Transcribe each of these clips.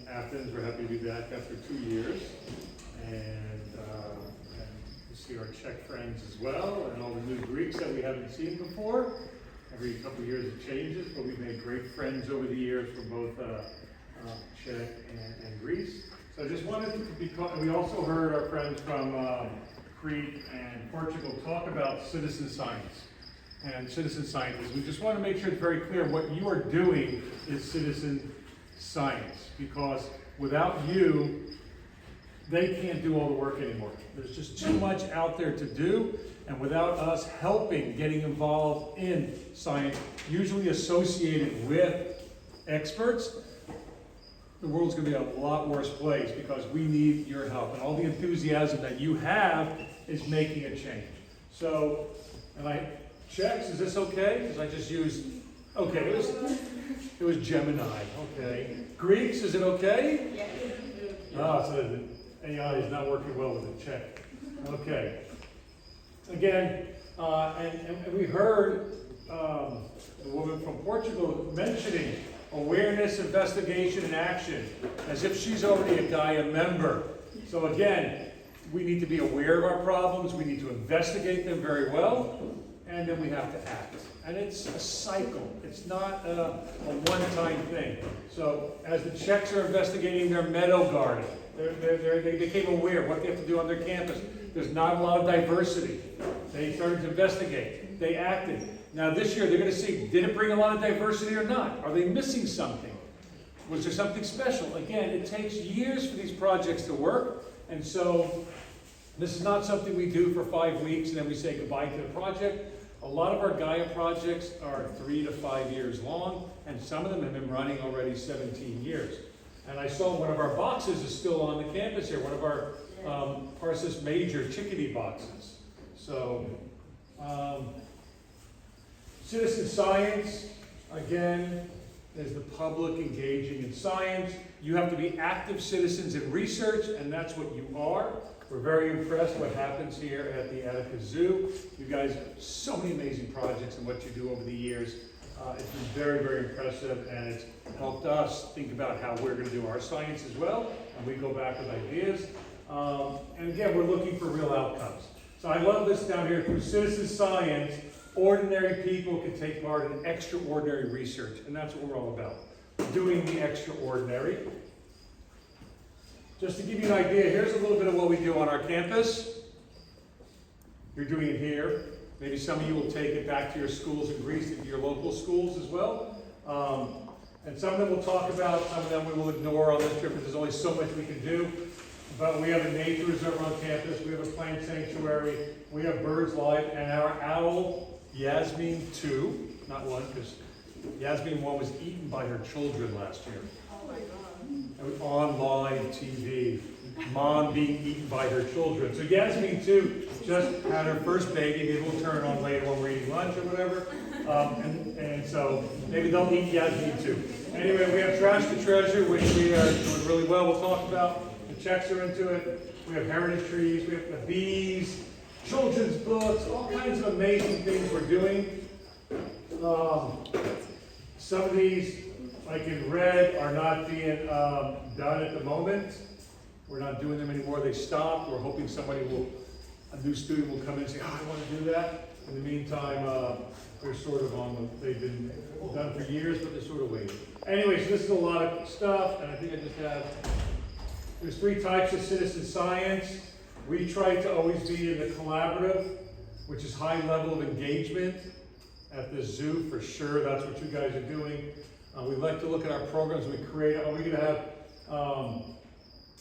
Athens. We're happy to be back after 2 years. And to see our Czech friends as well, and all the new Greeks that we haven't seen before. Every couple of years it changes, but we've made great friends over the years from both Czech and Greece. So I just wanted to be, we also heard our friends from Crete and Portugal talk about citizen science and citizen scientists. We just want to make sure it's very clear what you are doing is citizen science, because without you, they can't do all the work anymore. There's just too much out there to do, and without us helping, getting involved in science, usually associated with experts, the world's going to be a lot worse place, because we need your help. And all the enthusiasm that you have is making a change. So, and I checks, is this okay? Because I just used, okay, it was Gemini, okay. Greeks, is it okay? Yeah. Ah, so the AI is not working well with the check. Okay. Again, and we heard the woman from Portugal mentioning awareness, investigation, and action, as if she's already a GAIA member. So again, we need to be aware of our problems, we need to investigate them very well, and then we have to act. And it's a cycle. It's not a one-time thing. So as the Czechs are investigating their meadow garden, they became aware of what they have to do on their campus. There's not a lot of diversity. They started to investigate. They acted. Now this year they're going to see, did it bring a lot of diversity or not? Are they missing something? Was there something special? Again, it takes years for these projects to work, and so this is not something we do for 5 weeks and then we say goodbye to the project. A lot of our GAIA projects are 3 to 5 years long, and some of them have been running already 17 years. And I saw one of our boxes is still on the campus here, one of our Parsis Major chickadee boxes. So, citizen science, again, is the public engaging in science. You have to be active citizens in research, and that's what you are. We're very impressed what happens here at the Attica Zoo. You guys have so many amazing projects and what you do over the years. It's been very, very impressive, and it's helped us think about how we're going to do our science as well, and we go back with ideas. And again, we're looking for real outcomes. So I love this down here. Through citizen science, ordinary people can take part in extraordinary research, and that's what we're all about, doing the extraordinary. Just to give you an idea, here's a little bit of what we do on our campus. You're doing it here. Maybe some of you will take it back to your schools in Greece, to your local schools as well. And some of them we'll talk about, some of them we will ignore on this trip, because there's only so much we can do. But we have a nature reserve on campus, we have a plant sanctuary, we have birds live, and our owl, Yasmin 2, not 1, because Yasmin 1 was eaten by her children last year. Oh my God. Online TV, mom being eaten by her children. So Yasmin 2 just had her first baby. Maybe we'll turn on later when we're eating lunch or whatever. And so maybe they'll eat Yasmin 2. Anyway, we have Trash to Treasure, which we are doing really well. We'll talk about. The Czechs are into it. We have heritage trees. We have the bees, children's books, all kinds of amazing things we're doing. Some of these, like in red, are not being done at the moment. We're not doing them anymore. They stopped. We're hoping a new student will come in and say, oh, I want to do that. In the meantime, they're sort of they've been done for years, but they're sort of waiting. Anyway, so this is a lot of stuff, and I think I just have, there's 3 types of citizen science. We try to always be in the collaborative, which is high level of engagement at the zoo for sure. That's what you guys are doing. We like to look at our programs we create. Are we going to have,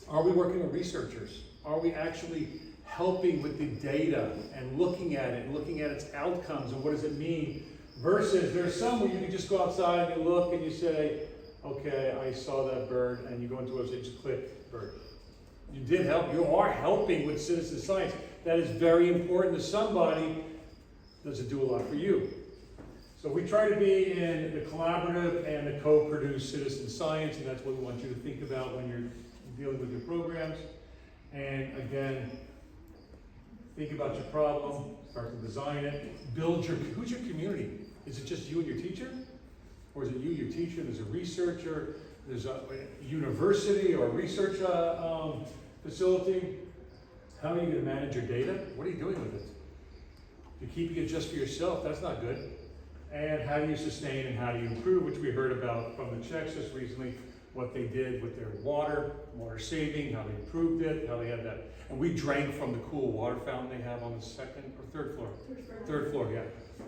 are we working with researchers? Are we actually helping with the data and looking at it and looking at its outcomes and what does it mean? Versus there's some where you can just go outside and you look and you say, okay, I saw that bird, and you go into a website, just click bird. You did help. You are helping with citizen science. That is very important to somebody. Does it do a lot for you? So we try to be in the collaborative and the co-produced citizen science, and that's what we want you to think about when you're dealing with your programs. And again, think about your problem, start to design it, who's your community? Is it just you and your teacher? Or is it you, your teacher, there's a researcher, there's a university or research facility. How are you going to manage your data? What are you doing with it? You're keeping it just for yourself, that's not good. And how do you sustain and how do you improve, which we heard about from the Czechs just recently, what they did with their water saving, how they improved it, how they had that. And we drank from the cool water fountain they have on the second or third floor? Third floor, yeah.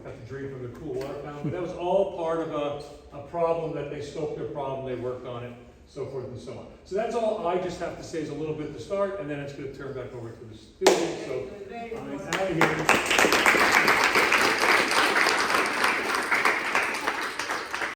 Got to drink from the cool water fountain. But that was all part of a problem that they scoped their problem, they worked on it, so forth and so on. So that's all I just have to say is a little bit to start, and then it's going to turn back over to the students. So I'm out of here.